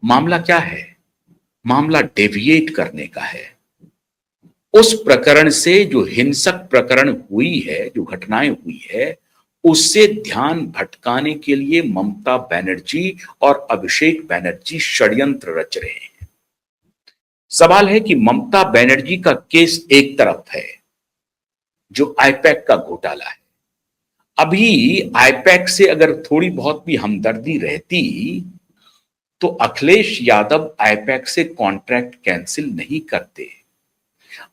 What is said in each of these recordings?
मामला क्या है? मामला डेविएट करने का है। उस प्रकरण से जो हिंसक प्रकरण हुई है, जो घटनाएं हुई है, उससे ध्यान भटकाने के लिए ममता बनर्जी और अभिषेक बनर्जी षड्यंत्र रच रहे हैं। सवाल है कि ममता बनर्जी का केस एक तरफ है, जो आईपैक का घोटाला है। अभी आईपैक से अगर थोड़ी बहुत भी हमदर्दी रहती तो अखिलेश यादव आईपैक से कॉन्ट्रैक्ट कैंसिल नहीं करते।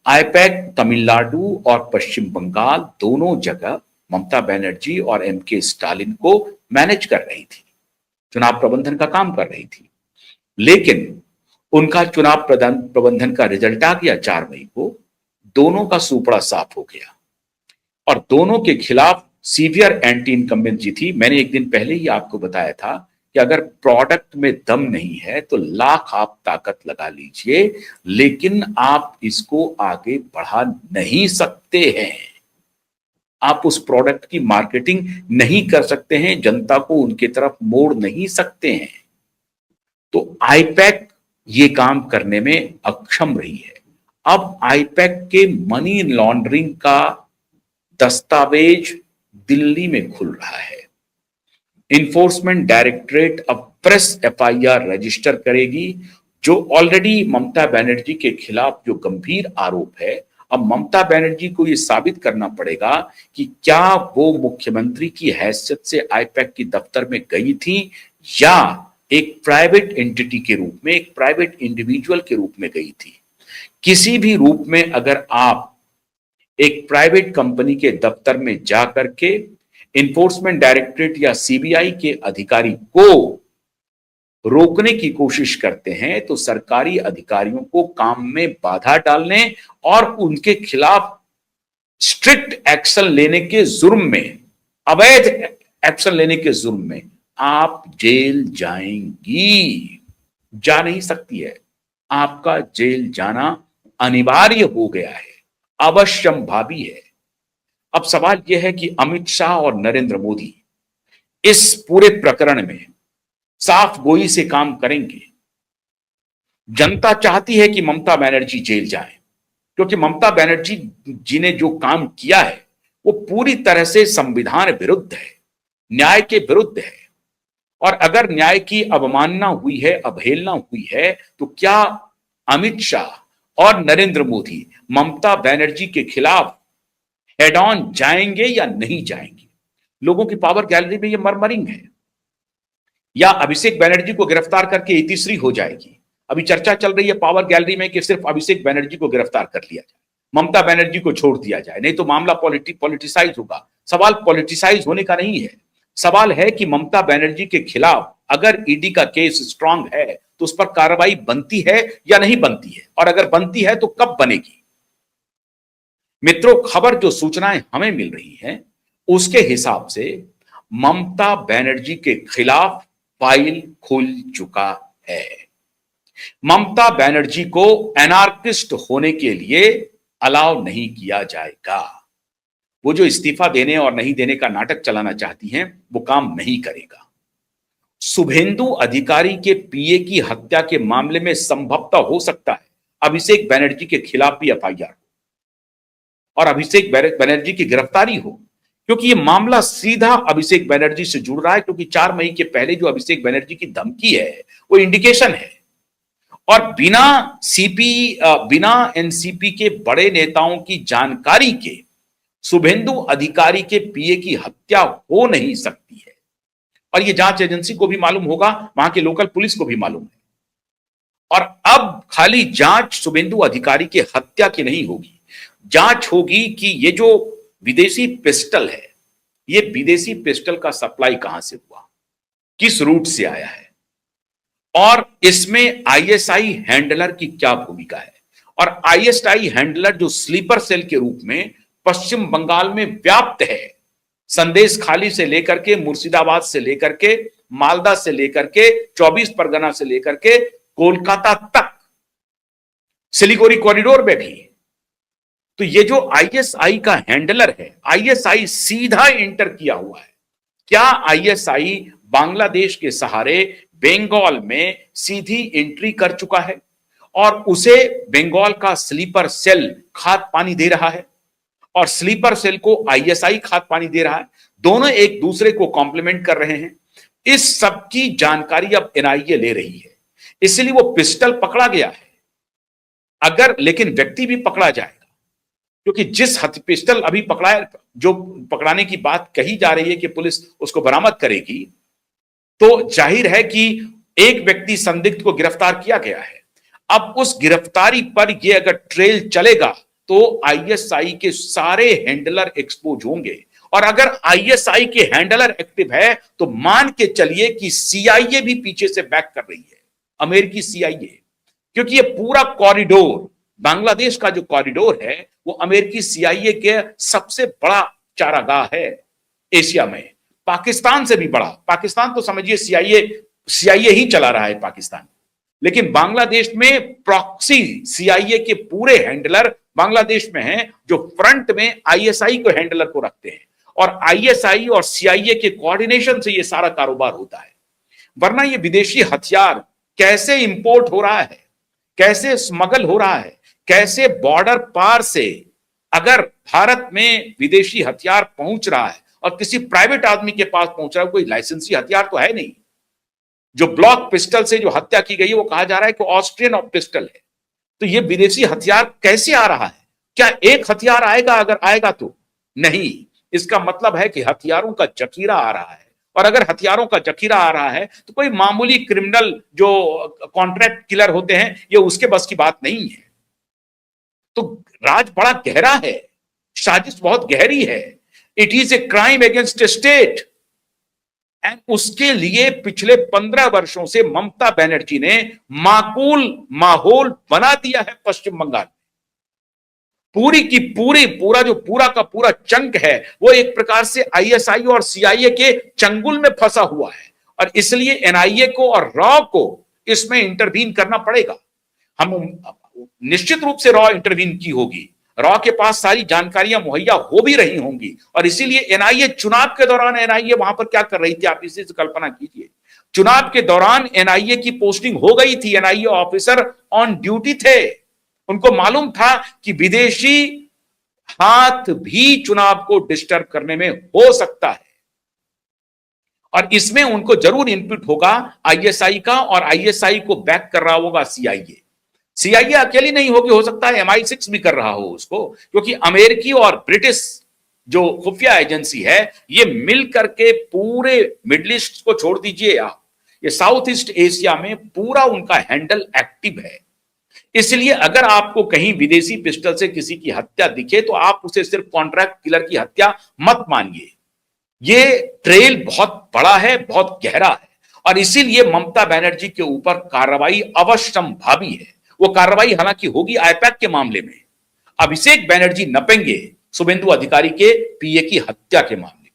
आईपैक तमिलनाडु और पश्चिम बंगाल दोनों जगह ममता बनर्जी और एमके स्टालिन को मैनेज कर रही थी, चुनाव प्रबंधन का काम कर रही थी। लेकिन उनका चुनाव प्रबंधन का रिजल्ट आ गया 4 मई को, दोनों का सूपड़ा साफ हो गया और दोनों के खिलाफ सीवियर एंटी इनकम्बेंसी थी। मैंने एक दिन पहले ही आपको बताया था कि अगर प्रोडक्ट में दम नहीं है तो लाख आप ताकत लगा लीजिए, लेकिन आप इसको आगे बढ़ा नहीं सकते हैं। आप उस प्रोडक्ट की मार्केटिंग नहीं कर सकते हैं, जनता को उनके तरफ मोड़ नहीं सकते हैं। तो आईपैक ये काम करने में अक्षम रही है। अब आईपैक के मनी लॉन्ड्रिंग का दस्तावेज दिल्ली में खुल रहा है। इन्फोर्समेंट डायरेक्टरेट अब प्रेस एफआईआर रजिस्टर करेगी, जो ऑलरेडी ममता बनर्जी के खिलाफ जो गंभीर आरोप है। अब ममता बनर्जी को यह साबित करना पड़ेगा कि क्या वो मुख्यमंत्री की हैसियत से आईपैक की दफ्तर में गई थी या एक प्राइवेट एंटिटी के रूप में, एक प्राइवेट इंडिविजुअल के रूप में गई थी। किसी भी रूप में अगर आप एक प्राइवेट कंपनी के दफ्तर में जाकर के इन्फोर्समेंट डायरेक्टरेट या सीबीआई के अधिकारी को रोकने की कोशिश करते हैं तो सरकारी अधिकारियों को काम में बाधा डालने और उनके खिलाफ स्ट्रिक्ट एक्शन लेने के जुर्म में, अवैध एक्शन लेने के जुर्म में आप जेल जाएंगी। जा नहीं सकती है, आपका जेल जाना अनिवार्य हो गया है, अवश्यंभावी है। अब सवाल यह है कि अमित शाह और नरेंद्र मोदी इस पूरे प्रकरण में साफ गोई से काम करेंगे। जनता चाहती है कि ममता बनर्जी जेल जाए, क्योंकि ममता बनर्जी जी ने जो काम किया है वो पूरी तरह से संविधान विरुद्ध है, न्याय के विरुद्ध है। और अगर न्याय की अवमानना हुई है, अवहेलना हुई है, तो क्या अमित शाह और नरेंद्र मोदी ममता बनर्जी के खिलाफ हेड ऑन जाएंगे या नहीं जाएंगे? लोगों की पावर गैलरी में ये मरमरिंग है। या अभिषेक बनर्जी को गिरफ्तार करके ये तीसरी हो जाएगी। अभी चर्चा चल रही है पावर गैलरी में कि सिर्फ अभिषेक बनर्जी को गिरफ्तार कर लिया जाए, ममता बनर्जी को छोड़ दिया जाए, नहीं तो मामला पॉलिटिसाइज होगा। सवाल पॉलिटिसाइज होने का नहीं है, सवाल है कि ममता बनर्जी के खिलाफ अगर ईडी का केस स्ट्रांग है तो उस पर कार्रवाई बनती है या नहीं बनती है, और अगर बनती है तो कब बनेगी। मित्रों, खबर जो सूचनाएं हमें मिल रही हैं उसके हिसाब से ममता बनर्जी के खिलाफ फाइल खुल चुका है। ममता बनर्जी को एनार्किस्ट होने के लिए अलाउ नहीं किया जाएगा। वो जो इस्तीफा देने और नहीं देने का नाटक चलाना चाहती हैं वो काम नहीं करेगा। शुभेंदु अधिकारी के पीए की हत्या के मामले में संभवतः हो सकता है अभिषेक बनर्जी के खिलाफ भी एफआईआर और अभिषेक बनर्जी की गिरफ्तारी हो, क्योंकि ये मामला सीधा अभिषेक बनर्जी से जुड़ रहा है। क्योंकि 4 मई के पहले जो अभिषेक बनर्जी की धमकी है वो इंडिकेशन है, और बिना एनसीपी के बड़े नेताओं की जानकारी के शुभेंदु अधिकारी के पीए की हत्या हो नहीं सकती है। और ये जांच एजेंसी को भी मालूम होगा, वहां के लोकल पुलिस को भी मालूम है। और अब खाली जांच शुभेंदु अधिकारी के हत्या की नहीं होगी, जांच होगी कि ये जो विदेशी पिस्टल है, ये विदेशी पिस्टल का सप्लाई कहां से हुआ, किस रूट से आया है, और इसमें आईएसआई हैंडलर की क्या भूमिका है। और आईएसआई हैंडलर जो स्लीपर सेल के रूप में पश्चिम बंगाल में व्याप्त है, संदेश खाली से लेकर के, मुर्शिदाबाद से लेकर के, मालदा से लेकर के, 24 परगना से लेकर के कोलकाता तक, सिलीगुड़ी कॉरिडोर में भी। तो ये जो आईएसआई का हैंडलर है, आईएसआई सीधा इंटर किया हुआ है। क्या आईएसआई बांग्लादेश के सहारे बंगाल में सीधी एंट्री कर चुका है और उसे बंगाल का स्लीपर सेल खाद पानी दे रहा है और स्लीपर सेल को आईएसआई खाद पानी दे रहा है। दोनों एक दूसरे को कॉम्प्लीमेंट कर रहे हैं। इस सब की जानकारी अब एनआईए ले रही है, इसलिए वो पिस्टल पकड़ा गया है। अगर लेकिन व्यक्ति भी पकड़ा जाएगा, क्योंकि जिस पिस्टल अभी पकड़ा है, जो पकड़ाने की बात कही जा रही है कि पुलिस उसको बरामद करेगी, तो जाहिर है कि एक व्यक्ति संदिग्ध को गिरफ्तार किया गया है। अब उस गिरफ्तारी पर यह अगर ट्रेल चलेगा तो आईएसआई के सारे हैंडलर एक्सपोज होंगे और अगर आईएसआई के हैंडलर एक्टिव है तो मान के चलिए कि सीआईए भी पीछे से बैक कर रही है, अमेरिकी सीआईए, क्योंकि ये पूरा कॉरिडोर, बांग्लादेश का जो कॉरिडोर है वो अमेरिकी सीआईए के सबसे बड़ा चारागाह है एशिया में, पाकिस्तान से भी बड़ा। पाकिस्तान तो समझिए सीआईए ही चला रहा है पाकिस्तान, लेकिन बांग्लादेश में प्रॉक्सी सीआईए के पूरे हैंडलर बांग्लादेश में हैं, जो फ्रंट में आईएसआई को हैंडलर को रखते हैं और आईएसआई और सीआईए के कोऑर्डिनेशन से ये सारा कारोबार होता है। वरना ये विदेशी हथियार कैसे इंपोर्ट हो रहा है, कैसे स्मगल हो रहा है, कैसे बॉर्डर पार से अगर भारत में विदेशी हथियार पहुंच रहा है और किसी प्राइवेट आदमी के पास पहुंच रहा है, कोई लाइसेंसी हथियार तो है नहीं। जो ब्लॉक पिस्टल से जो हत्या की गई है वो कहा जा रहा है कि ऑस्ट्रियन पिस्टल है। तो ये विदेशी हथियार कैसे आ रहा है? क्या एक हथियार आएगा? अगर आएगा तो नहीं, इसका मतलब है कि हथियारों का जखीरा आ रहा है और अगर हथियारों का जखीरा आ रहा है तो कोई मामूली क्रिमिनल जो कॉन्ट्रैक्ट किलर होते हैं ये उसके बस की बात नहीं है। तो राज बड़ा गहरा है, साजिश बहुत गहरी है। It is a crime against state and उसके लिए पिछले 15 वर्षों से ममता बनर्जी ने माकूल माहौल बना दिया है पश्चिम बंगाल। पूरी की पूरा का पूरा चंक है वो एक प्रकार से आईएसआई और सीआईए के चंगुल में फंसा हुआ है और इसलिए एनआईए को और रॉ को इसमें इंटरवीन करना पड़ेगा। हम निश्चित रूप से रॉ इंटरवीन की होगी, रॉ के पास सारी जानकारियां मुहैया हो भी रही होंगी और इसीलिए एनआईए चुनाव के दौरान एनआईए वहां पर क्या कर रही थी, आप इसी से कल्पना कीजिए। चुनाव के दौरान एनआईए की पोस्टिंग हो गई थी, एनआईए ऑफिसर ऑन ड्यूटी थे, उनको मालूम था कि विदेशी हाथ भी चुनाव को डिस्टर्ब करने में हो सकता है और इसमें उनको जरूर इनपुट होगा आईएसआई का और आईएसआई को बैक कर रहा होगा सीआईए। सीआईए अकेली नहीं होगी, हो सकता है MI6 भी कर रहा हो उसको, क्योंकि अमेरिकी और ब्रिटिश जो खुफिया एजेंसी है ये मिल करके पूरे मिडिल ईस्ट को छोड़ दीजिए आप, ये साउथ ईस्ट एशिया में पूरा उनका हैंडल एक्टिव है। इसलिए अगर आपको कहीं विदेशी पिस्टल से किसी की हत्या दिखे तो आप उसे सिर्फ कॉन्ट्रैक्ट किलर की हत्या मत मानिए। ये ट्रेल बहुत बड़ा है, बहुत गहरा है और इसीलिए ममता बनर्जी के ऊपर कार्रवाई अवश्यंभावी है। वो कार्रवाई हालांकि होगी आईपैक के मामले में, अभिषेक बनर्जी नपेंगे शुभेंदु अधिकारी के पीए की हत्या के मामले में,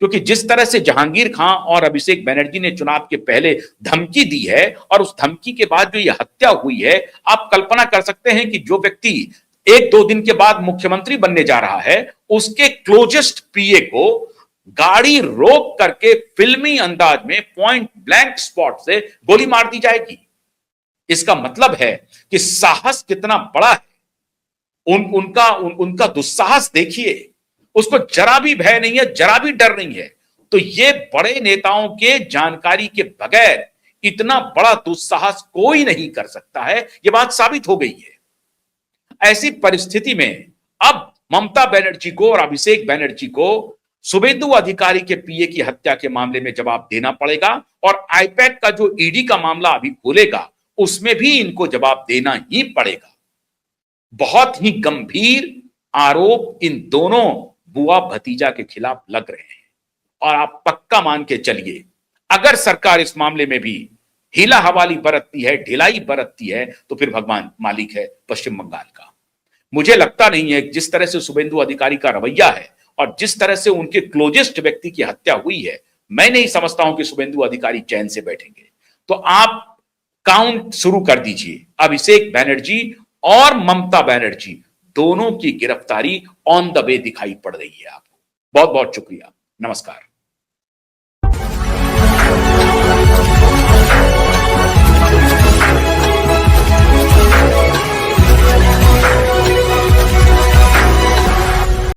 क्योंकि जिस तरह से जहांगीर खां और अभिषेक बनर्जी ने चुनाव के पहले धमकी दी है और उस धमकी के बाद जो ये हत्या हुई है, आप कल्पना कर सकते हैं कि जो व्यक्ति 1-2 दिन के बाद मुख्यमंत्री बनने जा रहा है उसके क्लोजेस्ट पीए को गाड़ी रोक करके फिल्मी अंदाज में पॉइंट ब्लैंक स्पॉट से गोली मार दी जाएगी। इसका मतलब है कि साहस कितना बड़ा है। उनका दुस्साहस देखिए, उसको जरा भी भय नहीं है, जरा भी डर नहीं है। तो ये बड़े नेताओं के जानकारी के बगैर इतना बड़ा दुस्साहस कोई नहीं कर सकता है, ये बात साबित हो गई है। ऐसी परिस्थिति में अब ममता बनर्जी को और अभिषेक बनर्जी को शुभेंदु अधिकारी के पीए की हत्या के मामले में जवाब देना पड़ेगा और आईपैक का जो ईडी का मामला अभी खुलेगा उसमें भी इनको जवाब देना ही पड़ेगा। बहुत ही गंभीर आरोप इन दोनों बुआ भतीजा के खिलाफ लग रहे हैं और आप पक्का मान के चलिए अगर सरकार इस मामले में भी हीला हवाली बरतती है, ढिलाई बरतती है, तो फिर भगवान मालिक है पश्चिम बंगाल का। मुझे लगता नहीं है जिस तरह से शुभेंदु अधिकारी का रवैया है और जिस तरह से उनके क्लोजेस्ट व्यक्ति की हत्या हुई है, मैं नहीं समझता हूं कि शुभेंदु अधिकारी चैन से बैठेंगे। तो आप काउंट शुरू कर दीजिए, अभिषेक बनर्जी और ममता बनर्जी दोनों की गिरफ्तारी ऑन द वे दिखाई पड़ रही है आपको। बहुत बहुत शुक्रिया, नमस्कार।